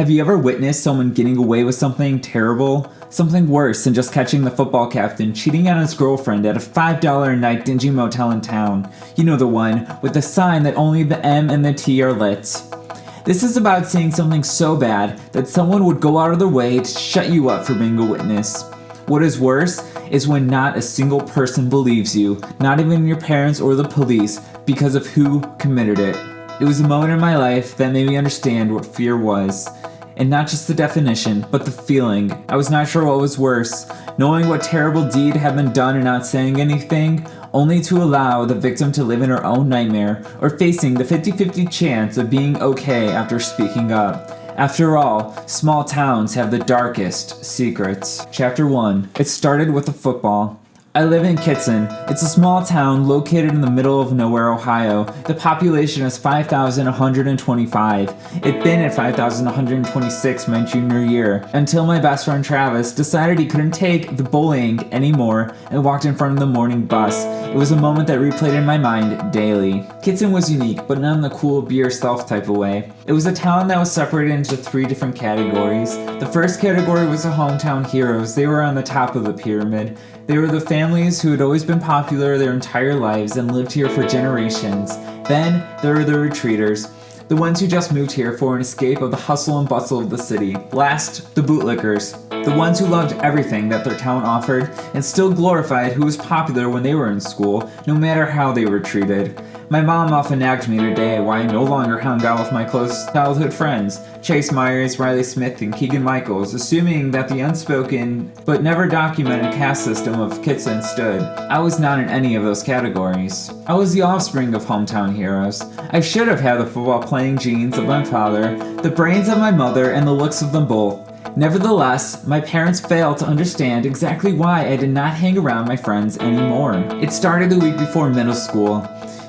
Have you ever witnessed someone getting away with something terrible? Something worse than just catching the football captain cheating on his girlfriend at a $5 a night dingy motel in town. You know, the one with the sign that only the M and the T are lit. This is about seeing something so bad that someone would go out of their way to shut you up for being a witness. What is worse is when not a single person believes you, not even your parents or the police, because of who committed it. It was a moment in my life that made me understand what fear was. And not just the definition, but the feeling. I was not sure what was worse, knowing what terrible deed had been done and not saying anything, only to allow the victim to live in her own nightmare, or facing the 50-50 chance of being okay after speaking up. After all, small towns have the darkest secrets. Chapter 1. It started with a football. I live in Kitson. It's a small town located in the middle of nowhere, Ohio. The population is 5,125. It'd been at 5,126 my junior year, until my best friend Travis decided he couldn't take the bullying anymore and walked in front of the morning bus. It was a moment that replayed in my mind daily. Kitson was unique, but not in the cool be yourself type of way. It was a town that was separated into 3 different categories. The first category was the hometown heroes. They were on the top of the pyramid. They were the families who had always been popular their entire lives and lived here for generations. Then there were the retreaters, the ones who just moved here for an escape of the hustle and bustle of the city. Last, the bootlickers, the ones who loved everything that their town offered and still glorified who was popular when they were in school, no matter how they were treated. My mom often nagged me today why I no longer hung out with my close childhood friends, Chase Myers, Riley Smith, and Keegan Michaels, assuming that the unspoken but never documented caste system of Kitson stood. I was not in any of those categories. I was the offspring of hometown heroes. I should have had the football-playing genes of my father, the brains of my mother, and the looks of them both. Nevertheless, my parents failed to understand exactly why I did not hang around my friends anymore. It started the week before middle school.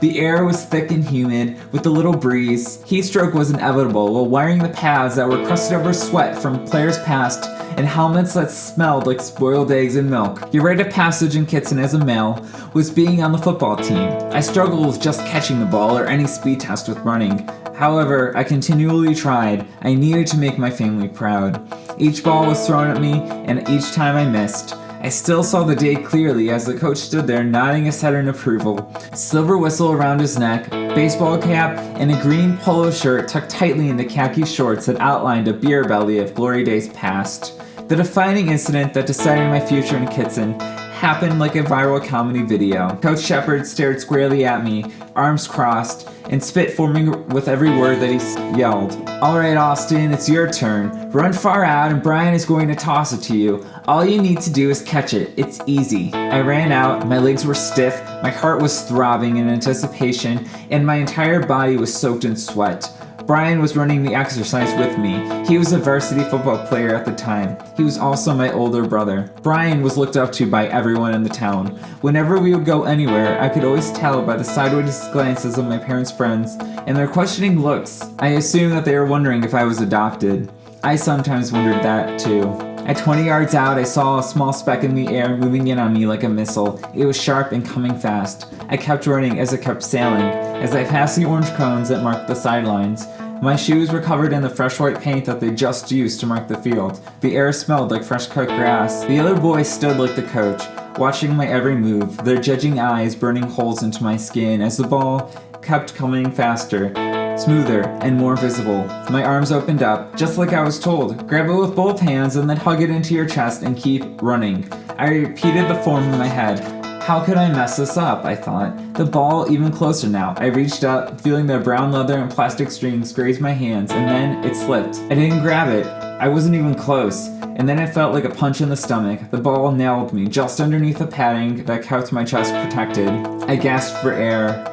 The air was thick and humid, with a little breeze. Heat stroke was inevitable while wearing the pads that were crusted over sweat from players past and helmets that smelled like spoiled eggs and milk. Your rite of passage in Kitson as a male was being on the football team. I struggled with just catching the ball or any speed test with running. However, I continually tried. I needed to make my family proud. Each ball was thrown at me, and each time I missed. I still saw the day clearly as the coach stood there nodding his head in approval. Silver whistle around his neck, baseball cap, and a green polo shirt tucked tightly into khaki shorts that outlined a beer belly of glory days past. The defining incident that decided my future in Kitson happened like a viral comedy video. Coach Shepard stared squarely at me, arms crossed, and spit forming with every word that he yelled. "All right, Austin, it's your turn. Run far out and Brian is going to toss it to you. All you need to do is catch it. It's easy." I ran out, my legs were stiff, my heart was throbbing in anticipation, and my entire body was soaked in sweat. Brian was running the exercise with me. He was a varsity football player at the time. He was also my older brother. Brian was looked up to by everyone in the town. Whenever we would go anywhere, I could always tell by the sideways glances of my parents' friends and their questioning looks. I assumed that they were wondering if I was adopted. I sometimes wondered that too. At 20 yards out, I saw a small speck in the air moving in on me like a missile. It was sharp and coming fast. I kept running as it kept sailing. As I passed the orange cones that marked the sidelines, my shoes were covered in the fresh white paint that they just used to mark the field. The air smelled like fresh cut grass. The other boys stood like the coach, watching my every move, their judging eyes burning holes into my skin as the ball kept coming faster, smoother, and more visible. My arms opened up, just like I was told. Grab it with both hands and then hug it into your chest and keep running. I repeated the form in my head. How could I mess this up, I thought. The ball even closer now. I reached up, feeling the brown leather and plastic strings graze my hands, and then it slipped. I didn't grab it. I wasn't even close. And then it felt like a punch in the stomach. The ball nailed me just underneath the padding that kept my chest protected. I gasped for air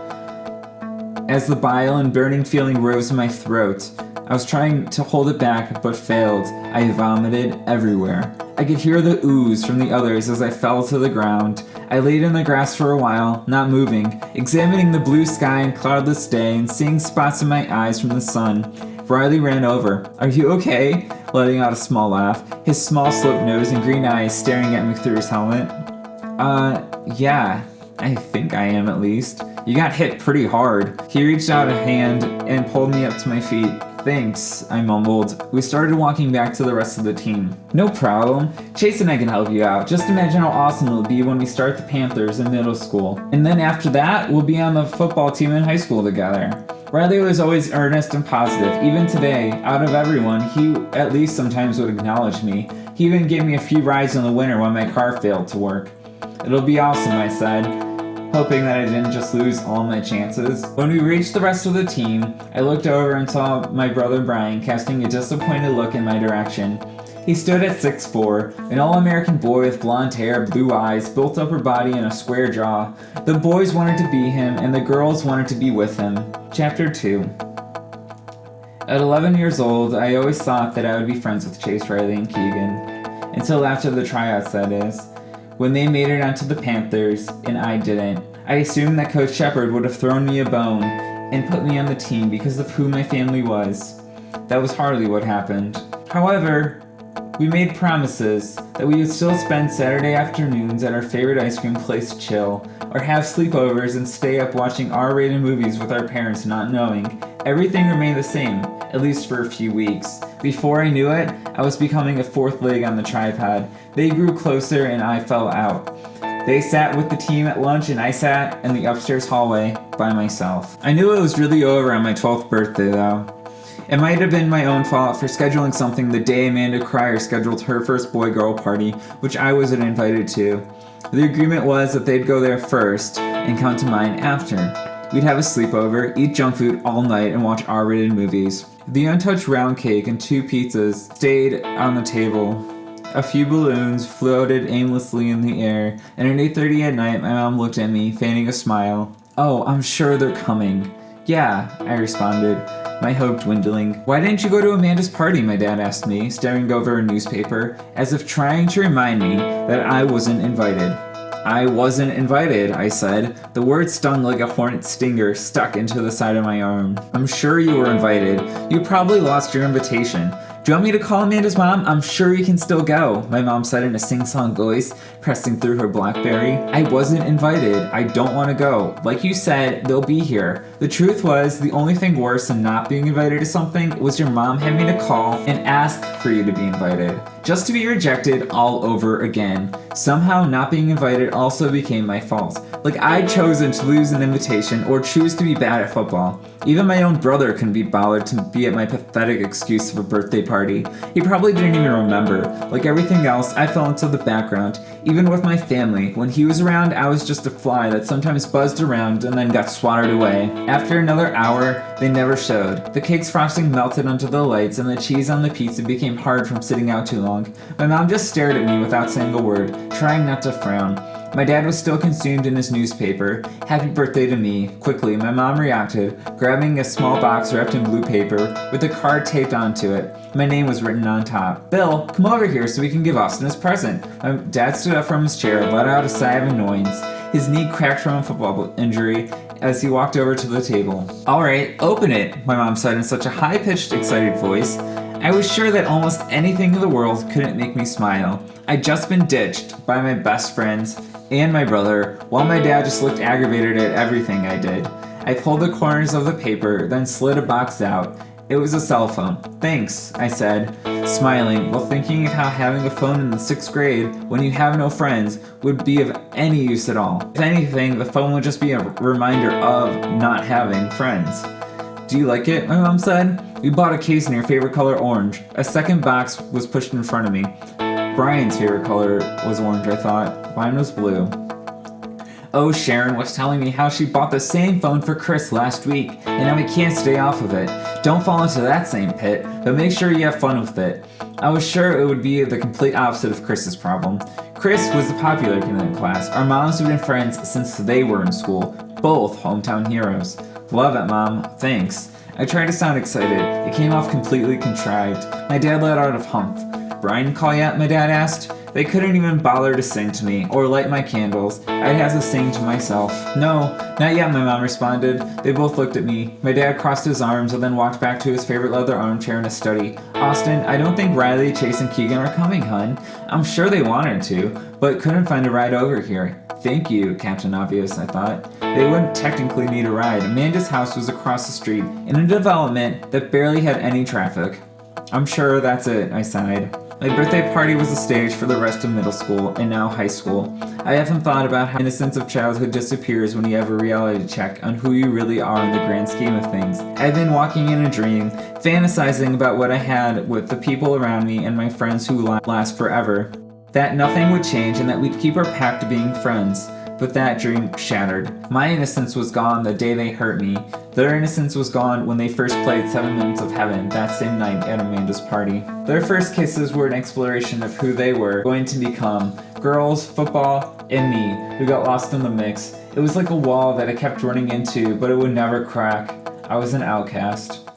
as the bile and burning feeling rose in my throat. I was trying to hold it back, but failed. I vomited everywhere. I could hear the ooze from the others as I fell to the ground. I laid in the grass for a while, not moving, examining the blue sky and cloudless day and seeing spots in my eyes from the sun. Riley ran over. "Are you okay?" letting out a small laugh, his small sloped nose and green eyes staring at me through his helmet. Yeah, I think I am at least. You got hit pretty hard." He reached out a hand and pulled me up to my feet. Thanks, I mumbled. We started walking back to the rest of the team. No problem. Chase and I can help you out. Just imagine how awesome it'll be when we start the Panthers in middle school. And then after that, we'll be on the football team in high school together. Riley was always earnest and positive. Even today, out of everyone, he at least sometimes would acknowledge me. He even gave me a few rides in the winter when my car failed to work. It'll be awesome, I said, hoping that I didn't just lose all my chances. When we reached the rest of the team, I looked over and saw my brother Brian casting a disappointed look in my direction. He stood at 6'4", an all-American boy with blonde hair, blue eyes, built upper body, and a square jaw. The boys wanted to be him, and the girls wanted to be with him. Chapter 2. At 11 years old, I always thought that I would be friends with Chase, Riley, and Keegan. Until after the tryouts, that is. When they made it onto the Panthers, and I didn't. I assumed that Coach Shepard would have thrown me a bone and put me on the team because of who my family was. That was hardly what happened. However, we made promises that we would still spend Saturday afternoons at our favorite ice cream place, Chill, or have sleepovers and stay up watching R-rated movies with our parents not knowing. Everything remained the same, at least for a few weeks. Before I knew it, I was becoming a fourth leg on the tripod. They grew closer and I fell out. They sat with the team at lunch and I sat in the upstairs hallway by myself. I knew it was really over on my 12th birthday though. It might have been my own fault for scheduling something the day Amanda Cryer scheduled her first boy-girl party, which I wasn't invited to. The agreement was that they'd go there first and come to mine after. We'd have a sleepover, eat junk food all night, and watch R-rated movies. The untouched round cake and 2 pizzas stayed on the table. A few balloons floated aimlessly in the air, and at 8:30 at night, my mom looked at me, feigning a smile. "Oh, I'm sure they're coming." "Yeah," I responded, my hope dwindling. "Why didn't you go to Amanda's party?" my dad asked me, staring over a newspaper, as if trying to remind me that I wasn't invited. "I wasn't invited," I said. The word stung like a hornet stinger stuck into the side of my arm. "I'm sure you were invited. You probably lost your invitation. Do you want me to call Amanda's mom? I'm sure you can still go," my mom said in a sing-song voice, pressing through her BlackBerry. "I wasn't invited. I don't want to go. Like you said, they'll be here." The truth was, the only thing worse than not being invited to something was your mom having to call and ask for you to be invited. Just to be rejected all over again. Somehow not being invited also became my fault. Like I'd chosen to lose an invitation or choose to be bad at football. Even my own brother couldn't be bothered to be at my pathetic excuse of a birthday party. He probably didn't even remember. Like everything else, I fell into the background. Even with my family, when he was around, I was just a fly that sometimes buzzed around and then got swatted away. After another hour, they never showed. The cake's frosting melted under the lights and the cheese on the pizza became hard from sitting out too long. My mom just stared at me without saying a word, trying not to frown. My dad was still consumed in his newspaper. "Happy birthday to me." Quickly, my mom reacted, grabbing a small box wrapped in blue paper with a card taped onto it. My name was written on top. "Bill, come over here so we can give Austin his present." My dad stood up from his chair and let out a sigh of annoyance. His knee cracked from a football injury as he walked over to the table. "All right, open it," my mom said in such a high-pitched, excited voice. I was sure that almost anything in the world couldn't make me smile. I'd just been ditched by my best friends and my brother, while my dad just looked aggravated at everything I did. I pulled the corners of the paper, then slid a box out. It was a cell phone. "Thanks," I said, smiling while thinking of how having a phone in the 6th grade, when you have no friends, would be of any use at all. If anything, the phone would just be a reminder of not having friends. "Do you like it?" my mom said. "We bought a case in your favorite color, orange." A second box was pushed in front of me. Brian's favorite color was orange, I thought. Mine was blue. "Oh, Sharon was telling me how she bought the same phone for Chris last week, and now he can't stay off of it. Don't fall into that same pit, but make sure you have fun with it." I was sure it would be the complete opposite of Chris's problem. Chris was the popular kid in the class. Our moms had been friends since they were in school. Both hometown heroes. "Love it, Mom. Thanks." I tried to sound excited. It came off completely contrived. My dad let out a humph. "Brian call yet?" my dad asked. They couldn't even bother to sing to me, or light my candles. I'd have to sing to myself. "No, not yet," my mom responded. They both looked at me. My dad crossed his arms and then walked back to his favorite leather armchair in his study. "Austin, I don't think Riley, Chase, and Keegan are coming, hun. I'm sure they wanted to, but couldn't find a ride over here." Thank you, Captain Obvious, I thought. They wouldn't technically need a ride. Amanda's house was across the street, in a development that barely had any traffic. I'm sure that's it, I sighed. My birthday party was the stage for the rest of middle school, and now high school. I often thought about how innocence of childhood disappears when you have a reality check on who you really are in the grand scheme of things. I've been walking in a dream, fantasizing about what I had with the people around me and my friends who last forever. That nothing would change and that we'd keep our pact of being friends. But that dream shattered. My innocence was gone the day they hurt me. Their innocence was gone when they first played 7 Minutes of Heaven that same night at Amanda's party. Their first kisses were an exploration of who they were going to become. Girls, football, and me, who got lost in the mix. It was like a wall that I kept running into, but it would never crack. I was an outcast.